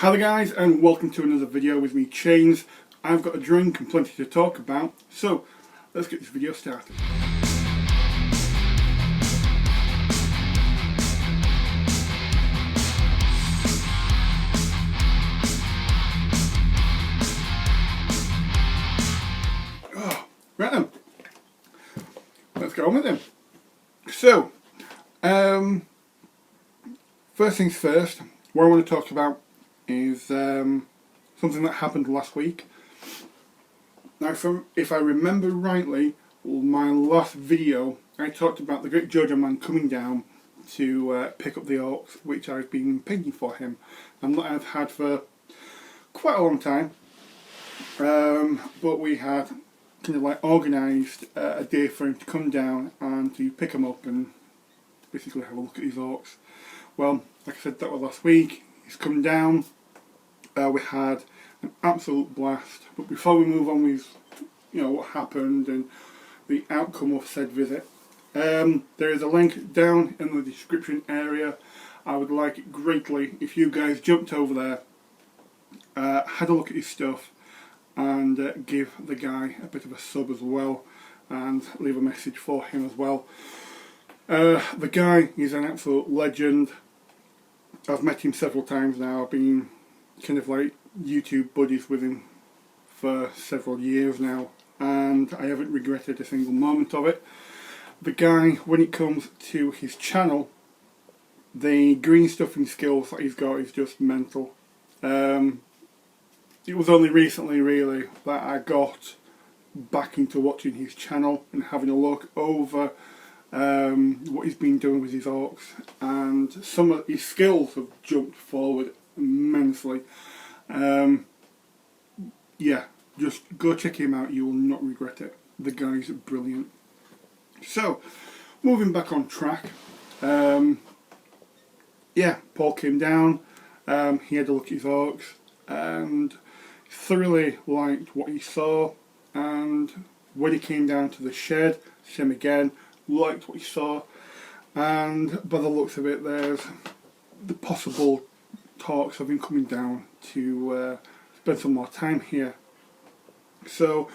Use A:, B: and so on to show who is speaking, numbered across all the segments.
A: Hi there guys, and welcome to another video with me, Chains. I've got a drink and plenty to talk about, so let's get this video started. Right then, let's get on with them. So, first things first, what I want to talk about is something that happened last week. Now, if I remember rightly, my last video I talked about the Greatjojomans coming down to pick up the orcs, which I've been painting for him, and that I've had for quite a long time. But we had kind of like organised a day for him to come down and to pick him up and basically have a look at his orcs. Well, like I said, that was last week. He's come down. We had an absolute blast. But before we move on with, what happened and the outcome of said visit, there is a link down in the description area. I would like it greatly if you guys jumped over there, had a look at his stuff, and give the guy a bit of a sub as well, and leave a message for him as well. The guy is an absolute legend. I've met him several times now. I've been kind of like YouTube buddies with him for several years now, and I haven't regretted a single moment of it. The guy, when it comes to his channel, the green stuffing skills that he's got is just mental. It was only recently really that I got back into watching his channel and having a look over what he's been doing with his orcs, and some of his skills have jumped forward immensely. Yeah, just go check him out, you will not regret it. The guy's brilliant. So, moving back on track, yeah, Paul came down, he had a look at his orcs and thoroughly liked what he saw, and when he came down to the shed, same again, liked what he saw, and by the looks of it there's the possible talks of him coming down to spend some more time here. So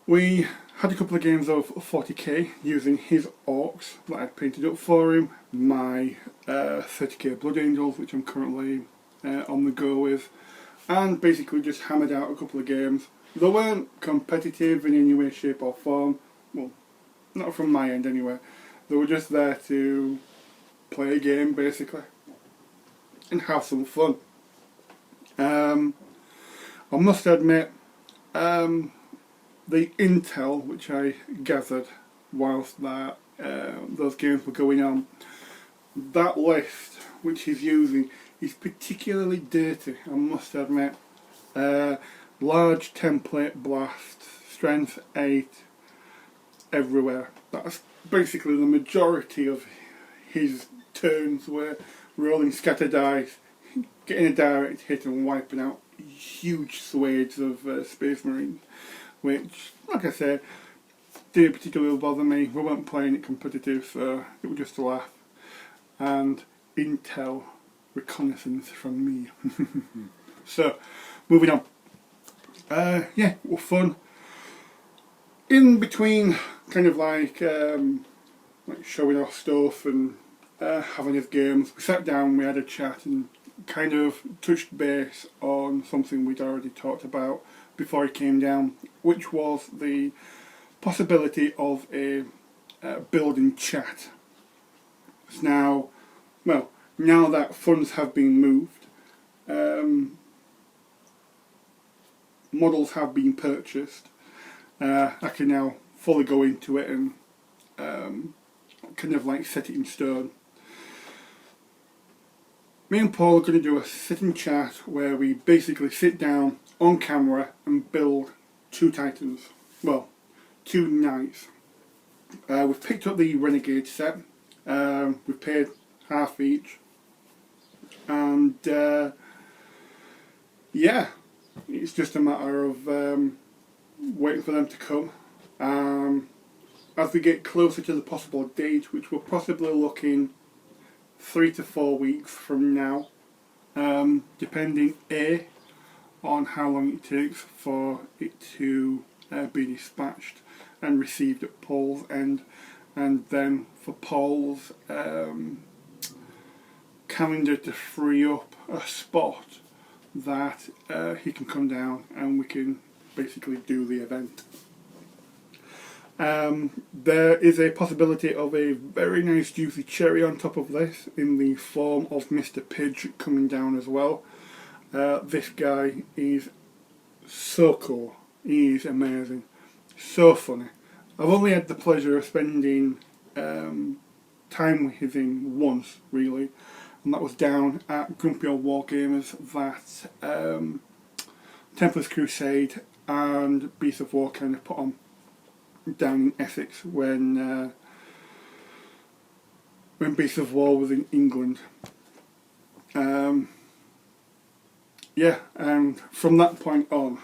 A: we had a couple of games of 40k using his orcs that I'd painted up for him, my 30k Blood Angels, which I'm currently on the go with, and basically just hammered out a couple of games. They weren't competitive in any way, shape or form, well, not from my end anyway. They were just there to play a game basically and have some fun. I must admit, the intel which I gathered whilst that those games were going on, that list which he's using is particularly dirty, I must admit. Large template blast, strength 8 everywhere. That's basically the majority of his turns were rolling scatter dice, getting a direct hit and wiping out huge swathes of Space Marines, which, like I said, didn't particularly bother me. We weren't playing it competitive, so it was just a laugh. And intel reconnaissance from me. So, moving on. Yeah, it was fun. In between kind of like showing off stuff and having his games, we sat down, we had a chat and kind of touched base on something we'd already talked about before he came down, which was the possibility of a building chat. Now, well, now that funds have been moved, models have been purchased, I can now fully go into it and kind of like set it in stone. Me and Paul are going to do a sit-and chat where we basically sit down on camera and build 2 Titans. Well, 2 Knights. We've picked up the Renegade set. We've paid half each. And yeah, it's just a matter of waiting for them to come. As we get closer to the possible date, which we're possibly looking 3 to 4 weeks from now, depending on how long it takes for it to be dispatched and received at Paul's end, and then for Paul's calendar to free up a spot that he can come down and we can basically do the event. There is a possibility of a very nice juicy cherry on top of this in the form of Mr. Pidge coming down as well. This guy is so cool. He is amazing. So funny. I've only had the pleasure of spending time with him once, really, and that was down at Grumpy Old Wargamers that Templars Crusade and Beasts of War kind of put on down in Essex when Beasts of War was in England. Yeah, and from that point on,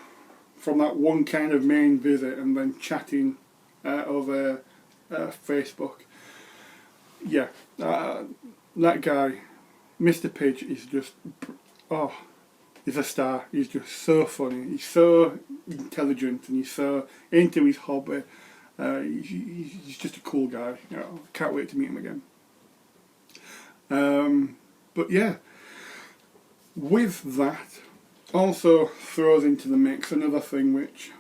A: from that one kind of main visit and then chatting over Facebook, yeah, that guy, Mr. Pidge, is just, oh, he's a star. He's just so funny. He's so intelligent and he's so into his hobby. He's just a cool guy. You know, can't wait to meet him again. But yeah, with that, also throws into the mix another thing which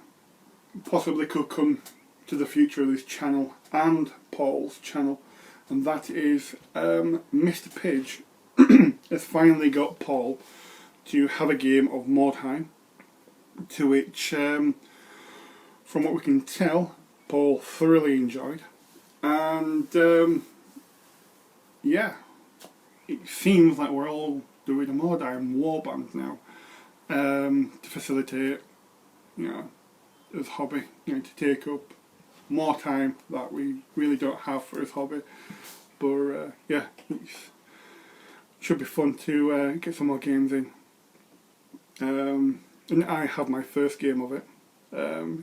A: possibly could come to the future of this channel and Paul's channel, and that is Mr. Pidge has finally got Paul to have a game of Mordheim, to which, from what we can tell, Paul thoroughly enjoyed, and yeah, it seems like we're all doing a Mordheim warband now to facilitate, you know, his hobby, you know, to take up more time that we really don't have for his hobby. But yeah, it should be fun to get some more games in. And I have my first game of it.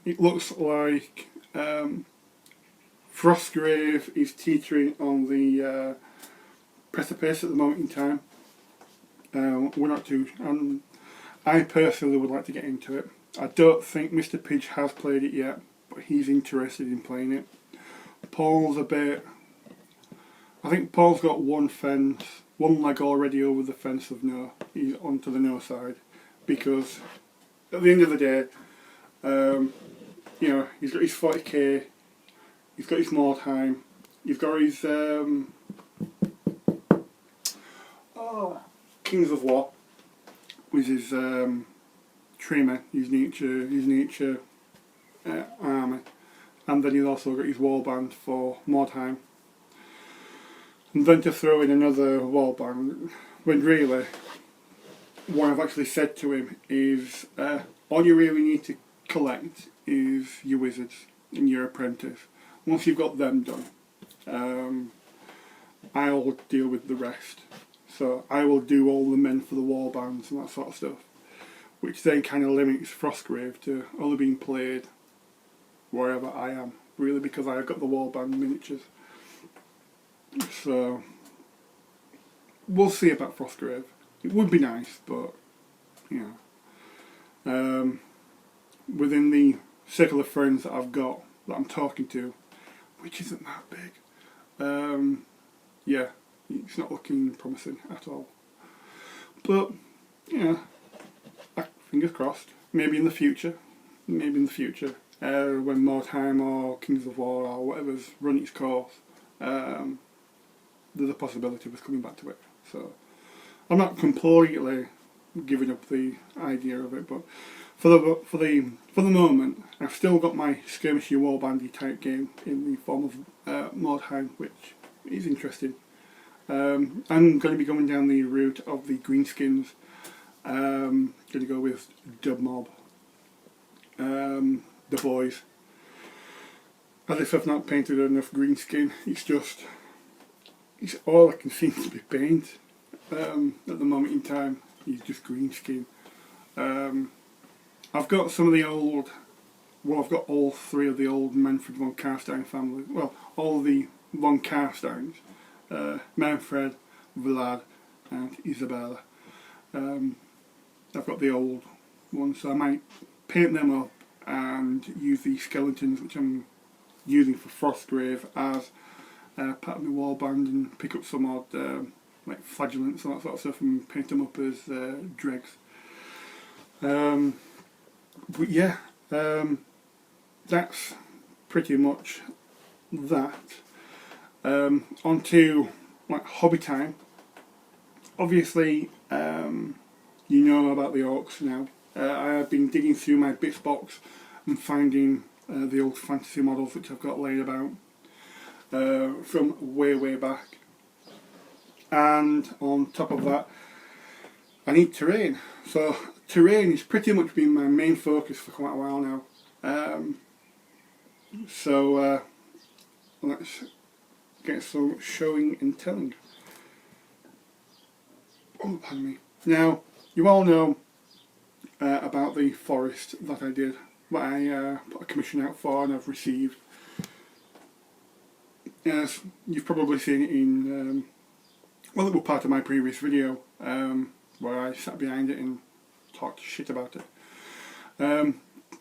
A: It looks like Frostgrave is teetering on the precipice at the moment in time. We're not too. I personally would like to get into it. I don't think Mr. Pidge has played it yet, but he's interested in playing it. Paul's a bit. I think Paul's got one leg already over the fence of no. He's onto the no side, because at the end of the day, you know, he's got his 40k, he's got his Mordheim, he's got his Kings of War with his Trimmer, his nature army, and then he's also got his warband for Mordheim. And then to throw in another warband, when really, what I've actually said to him is, all you really need to collect is your wizards and your apprentice. Once you've got them done, I'll deal with the rest. So I will do all the men for the warbands and that sort of stuff, which then kind of limits Frostgrave to only being played wherever I am, really, because I've got the warband miniatures. So we'll see about Frostgrave. It would be nice, but you know, within the circle of friends that I've got that I'm talking to, which isn't that big, yeah, it's not looking promising at all. But yeah, fingers crossed. Maybe in the future. When Mordheim or Kings of War or whatever's run its course, there's a possibility of us coming back to it. So I'm not completely giving up the idea of it, but for the moment, I've still got my skirmishy warbandy type game in the form of Mordheim, which is interesting. I'm going to be going down the route of the greenskins. Going to go with Dub Mob, the boys. As if I've not painted enough greenskin, it's all I can seem to be paint at the moment in time. Is just greenskin. I've got some of the old. Well, I've got all three of the old Manfred von Carstein family. Well, all the von Carsteins. Manfred, Vlad and Isabella. I've got the old ones, so I might paint them up and use these skeletons, which I'm using for Frostgrave, as part of my wall band, and pick up some odd like flagellants and that sort of stuff and paint them up as dregs. But yeah, that's pretty much that. On to like hobby time. Obviously, you know about the orcs now. I have been digging through my bits box and finding the old fantasy models which I've got laid about from way back. And on top of that, I need terrain. So terrain has pretty much been my main focus for quite a while now. So let's get some showing and telling. Oh, pardon me. Now, you all know about the forest that I did, that I put a commission out for and I've received. Yes, you've probably seen it in, well, it was part of my previous video where I sat behind it and talked shit about it.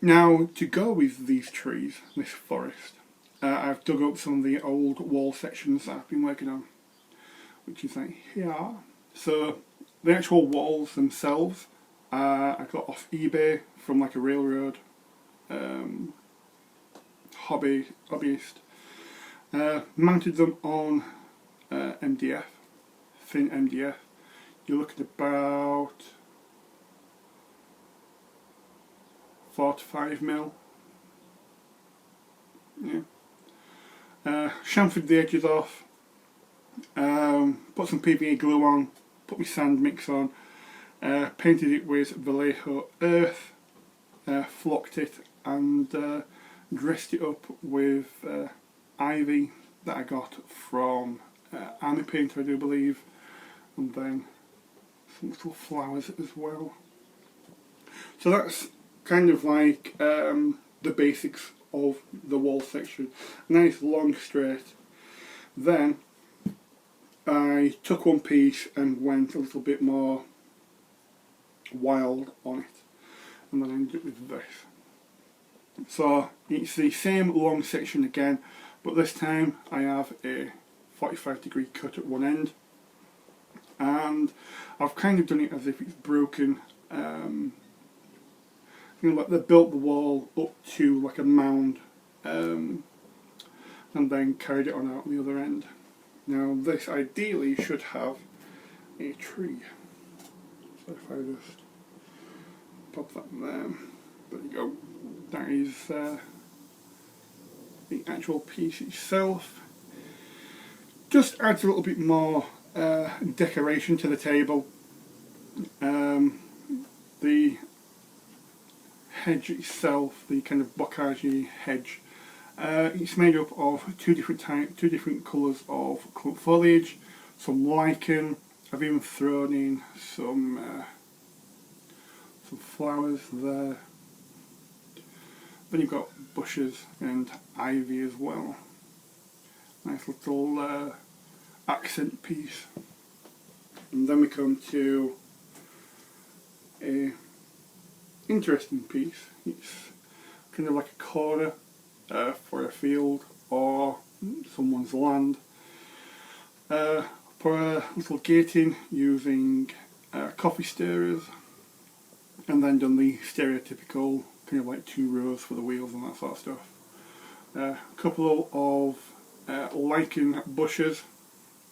A: Now, to go with these trees, this forest, I've dug up some of the old wall sections that I've been working on, which is like here. So the actual walls themselves, I got off eBay from like a railroad hobbyist. Mounted them on MDF, thin MDF. You're looking at about 4 to 5 mil. Yeah. Chamfered the edges off. Put some PVA glue on. Put my sand mix on. Painted it with Vallejo earth. Flocked it and dressed it up with ivy that I got from Army Painter, I do believe, and then some little flowers as well. So that's kind of like the basics of the wall section. Nice long straight. Then I took one piece and went a little bit more wild on it, and then I ended up with this. So it's the same long section again, but this time I have a 45-degree cut at one end, and I've kind of done it as if it's broken. You know, like they built the wall up to like a mound, and then carried it on out the other end. Now this ideally should have a tree. So if I just pop that there you go. That is the actual piece itself. Just adds a little bit more decoration to the table. The hedge itself, the kind of bocage hedge, it's made up of two different colours of clump foliage, some lichen. I've even thrown in some flowers there. Then you've got bushes and ivy as well. Nice little accent piece. And then we come to a interesting piece. It's kind of like a corner for a field or someone's land. Put a little gating using coffee stirrers, and then done the stereotypical kind of like 2 rows for the wheels and that sort of stuff. A couple of lichen bushes.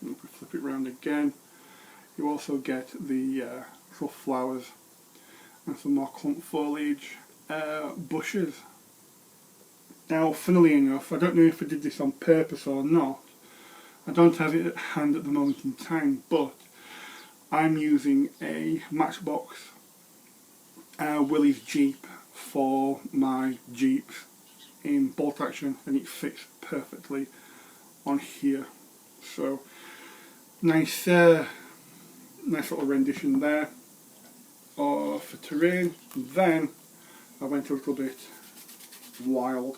A: If we flip it around again, you also get the little flowers and some more clump foliage bushes. Now, funnily enough, I don't know if I did this on purpose or not. I don't have it at hand at the moment in time, but I'm using a Matchbox Willys Jeep for my Jeeps in bolt action, and it fits perfectly on here. So nice little rendition there for terrain. Then I went a little bit wild.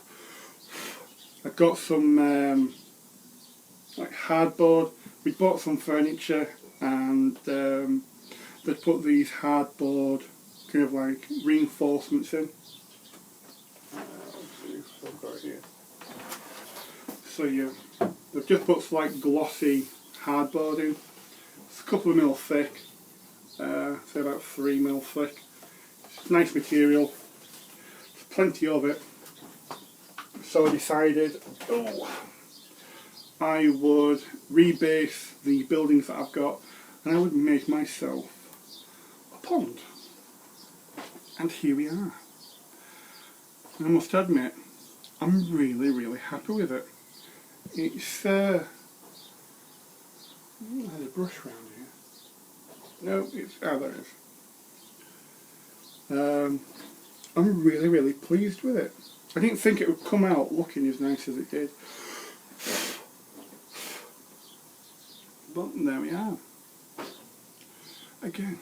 A: I got some like hardboard. We bought some furniture, and they put these hardboard kind of like reinforcements in. Let's see what I've got here. So yeah, they've just put like glossy hardboard in. It's a couple of mil thick, say about 3 mil thick. It's nice material. There's plenty of it. So I decided, I would rebase the buildings that I've got, and I would make myself a pond. And here we are. And I must admit, I'm really, really happy with it. It's there's a brush around here. No, it's there it is. I'm really, really pleased with it. I didn't think it would come out looking as nice as it did. But there we are. Again.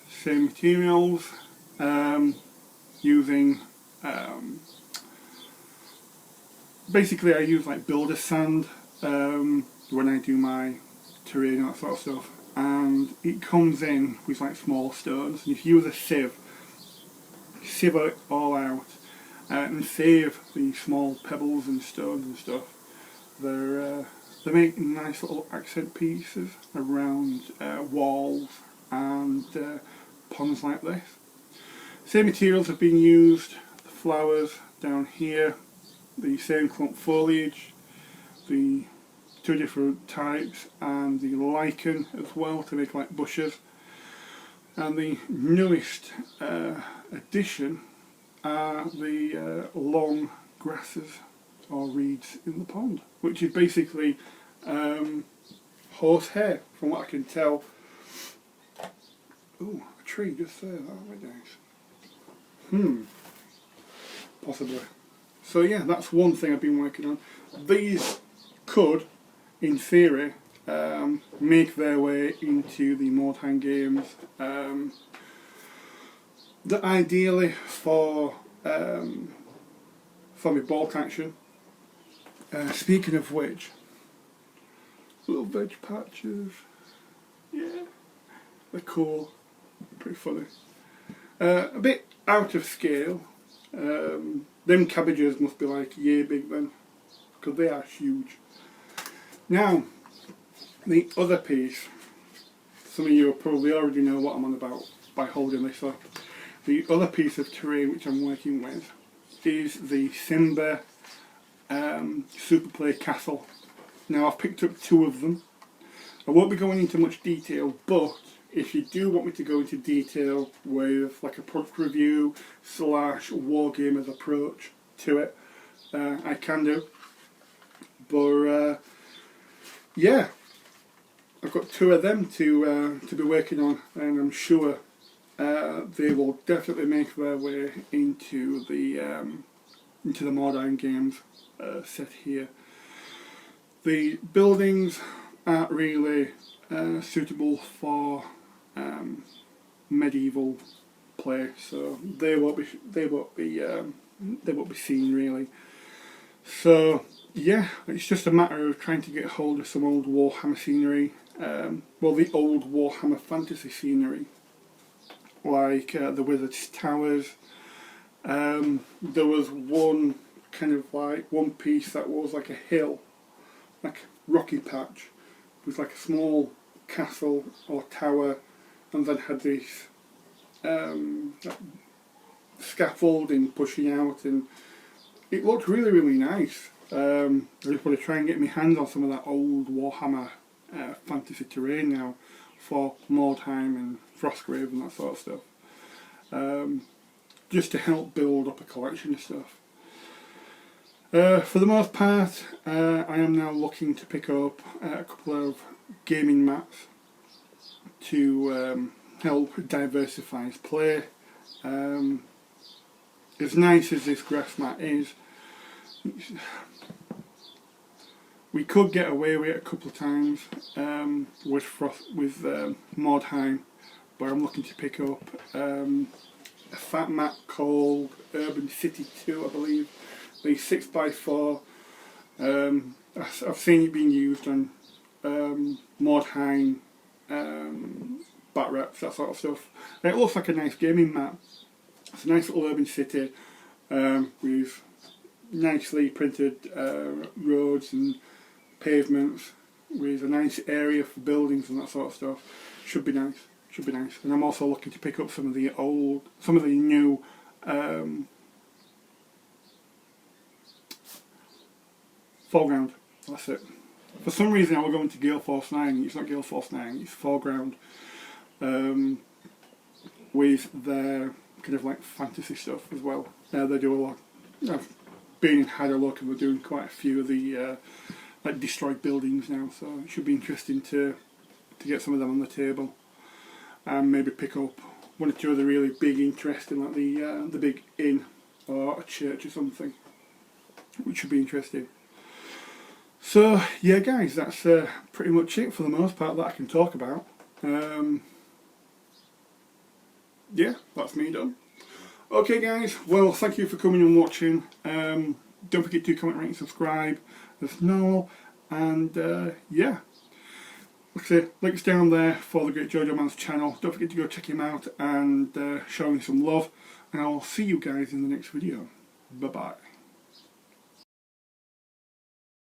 A: Same materials, using, basically I use like builder sand when I do my terrain and that sort of stuff, and it comes in with like small stones, and if you use a sieve it all out and save the small pebbles and stones and stuff, they make nice little accent pieces around walls and ponds like this. Same materials have been used, the flowers down here, the same clump foliage, the 2 different types, and the lichen as well to make like bushes. And the newest addition are the long grasses or reeds in the pond, which is basically horsehair from what I can tell. Ooh, a tree just there, that would be nice. Possibly. So yeah, that's one thing I've been working on. These could, in theory, make their way into the Mordheim games. That ideally for my bulk action. Speaking of which, little veg patches. Yeah, they're cool. Pretty funny. A bit out of scale. Them cabbages must be like yay big then, because they are huge. Now, the other piece, some of you will probably already know what I'm on about by holding this up. The other piece of terrain which I'm working with is the Simba Super Play Castle. Now I've picked up 2 of them. I won't be going into much detail, but if you do want me to go into detail with like a product review / wargamers approach to it, I can do. But yeah, I've got 2 of them to be working on, and I'm sure they will definitely make their way into the Mordheim games set here. The buildings aren't really suitable for medieval play, so they won't be seen really. So yeah, it's just a matter of trying to get hold of some old Warhammer scenery, well, the old Warhammer fantasy scenery, like the Wizard's Towers. There was one kind of like one piece that was like a hill, like rocky patch, with like a small castle or tower, and then had this scaffolding pushing out, and it looked really, really nice. I just want to try and get my hands on some of that old Warhammer fantasy terrain now for Mordheim and Frostgrave and that sort of stuff, just to help build up a collection of stuff. For the most part, I am now looking to pick up a couple of gaming mats to help diversify his play. As nice as this grass mat is, we could get away with it a couple of times with Mordheim, but I'm looking to pick up a fat mat called Urban City 2, I believe. The 6x4. I've seen it being used on Mordheim, bat reps, that sort of stuff. And it looks like a nice gaming map. It's a nice little urban city with nicely printed roads and pavements, with a nice area for buildings and that sort of stuff. Should be nice. Should be nice. And I'm also looking to pick up some of the new foreground. That's it. For some reason I was going to Gale Force 9. It's not Gale Force 9, it's foreground. With their kind of like fantasy stuff as well. They do a lot. I've been and had a look, and we're doing quite a few of the like destroyed buildings now, so it should be interesting to get some of them on the table, and maybe pick up one or two of the really big, interesting, like the big inn or a church or something, which should be interesting. So yeah, guys, that's pretty much it for the most part that I can talk about. Yeah, that's me done. Okay guys, well, thank you for coming and watching. Don't forget to comment, rate and subscribe as normal, and yeah, like I say, links down there for the Greatjojomans channel. Don't forget to go check him out and show him some love, and I'll see you guys in the next video. Bye bye.